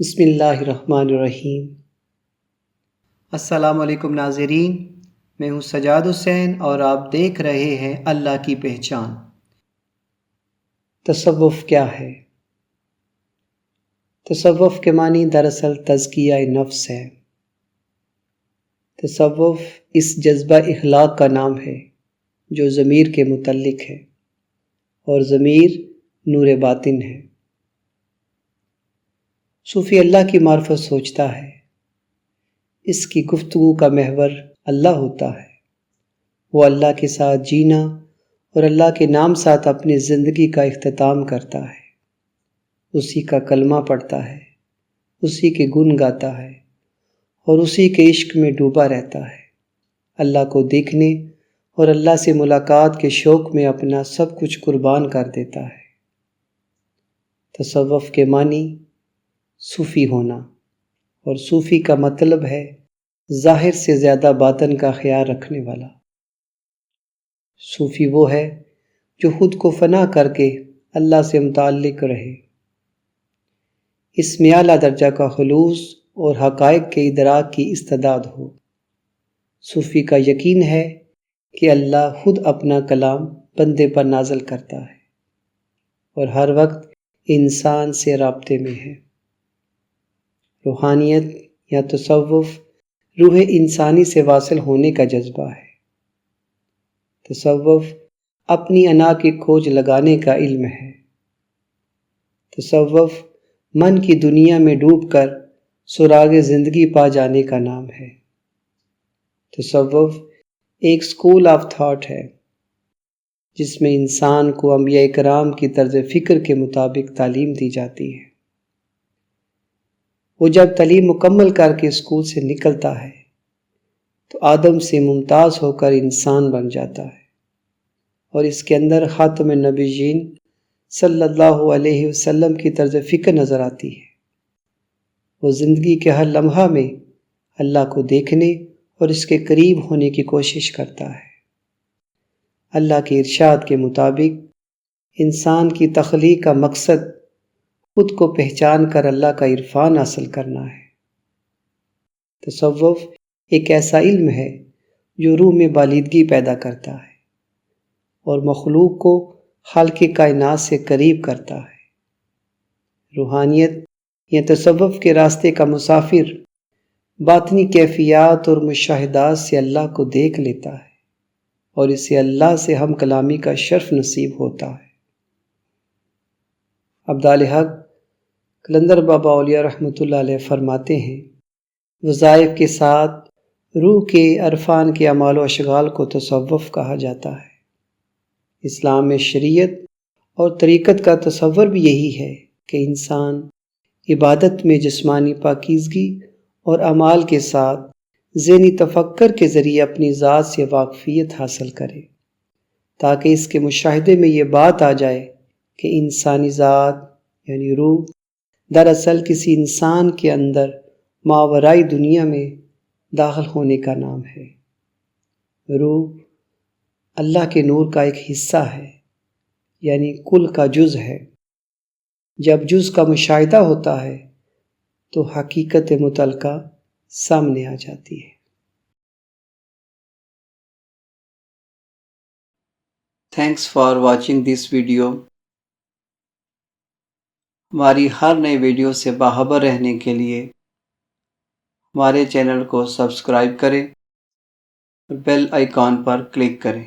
بسم اللہ الرحمن الرحیم۔ السلام علیکم ناظرین، میں ہوں سجاد حسین اور آپ دیکھ رہے ہیں اللہ کی پہچان۔ تصوف کیا ہے؟ تصوف کے معنی دراصل تزکیہ نفس ہے۔ تصوف اس جذبہ اخلاق کا نام ہے جو ضمیر کے متعلق ہے، اور ضمیر نور باطن ہے۔ صوفی اللہ کی معرفت سوچتا ہے، اس کی گفتگو کا محور اللہ ہوتا ہے۔ وہ اللہ کے ساتھ جینا اور اللہ کے نام ساتھ اپنی زندگی کا اختتام کرتا ہے، اسی کا کلمہ پڑھتا ہے، اسی کے گن گاتا ہے اور اسی کے عشق میں ڈوبا رہتا ہے۔ اللہ کو دیکھنے اور اللہ سے ملاقات کے شوق میں اپنا سب کچھ قربان کر دیتا ہے۔ تصوف کے معنی صوفی ہونا، اور صوفی کا مطلب ہے ظاہر سے زیادہ باطن کا خیال رکھنے والا۔ صوفی وہ ہے جو خود کو فنا کر کے اللہ سے متعلق رہے، اس میں اعلیٰ درجہ کا خلوص اور حقائق کے ادراک کی استعداد ہو۔ صوفی کا یقین ہے کہ اللہ خود اپنا کلام بندے پر نازل کرتا ہے اور ہر وقت انسان سے رابطے میں ہے۔ روحانیت یا تصوف روح انسانی سے واصل ہونے کا جذبہ ہے۔ تصوف اپنی انا کی کھوج لگانے کا علم ہے۔ تصوف من کی دنیا میں ڈوب کر سراغ زندگی پا جانے کا نام ہے۔ تصوف ایک اسکول آف تھاٹ ہے جس میں انسان کو انبیاء کرام کی طرز فکر کے مطابق تعلیم دی جاتی ہے۔ وہ جب تعلیم مکمل کر کے اسکول سے نکلتا ہے تو آدم سے ممتاز ہو کر انسان بن جاتا ہے، اور اس کے اندر خاتم النبیین صلی اللہ علیہ وسلم کی طرز فکر نظر آتی ہے۔ وہ زندگی کے ہر لمحہ میں اللہ کو دیکھنے اور اس کے قریب ہونے کی کوشش کرتا ہے۔ اللہ کے ارشاد کے مطابق انسان کی تخلیق کا مقصد خود کو پہچان کر اللہ کا عرفان حاصل کرنا ہے۔ تصوف ایک ایسا علم ہے جو روح میں بالیدگی پیدا کرتا ہے اور مخلوق کو خالق کائنات سے قریب کرتا ہے۔ روحانیت یا تصوف کے راستے کا مسافر باطنی کیفیات اور مشاہدات سے اللہ کو دیکھ لیتا ہے اور اسے اللہ سے ہم کلامی کا شرف نصیب ہوتا ہے۔ عبدال حق قلندر بابا اولیاء رحمۃ اللہ علیہ فرماتے ہیں، وظائف کے ساتھ روح کے عرفان کے اعمال و اشغال کو تصوف کہا جاتا ہے۔ اسلام میں شریعت اور طریقت کا تصور بھی یہی ہے کہ انسان عبادت میں جسمانی پاکیزگی اور اعمال کے ساتھ ذہنی تفکر کے ذریعے اپنی ذات سے واقفیت حاصل کرے، تاکہ اس کے مشاہدے میں یہ بات آ جائے کہ انسانی ذات یعنی روح دراصل کسی انسان کے اندر ماورائی دنیا میں داخل ہونے کا نام ہے۔ روح اللہ کے نور کا ایک حصہ ہے، یعنی کل کا جز ہے۔ جب جز کا مشاہدہ ہوتا ہے تو حقیقت متعلقہ سامنے آ جاتی ہے۔ Thanks for watching this video. ہماری ہر نئی ویڈیو سے باخبر رہنے کے لیے ہمارے چینل کو سبسکرائب کریں اور بیل آئیکن پر کلک کریں۔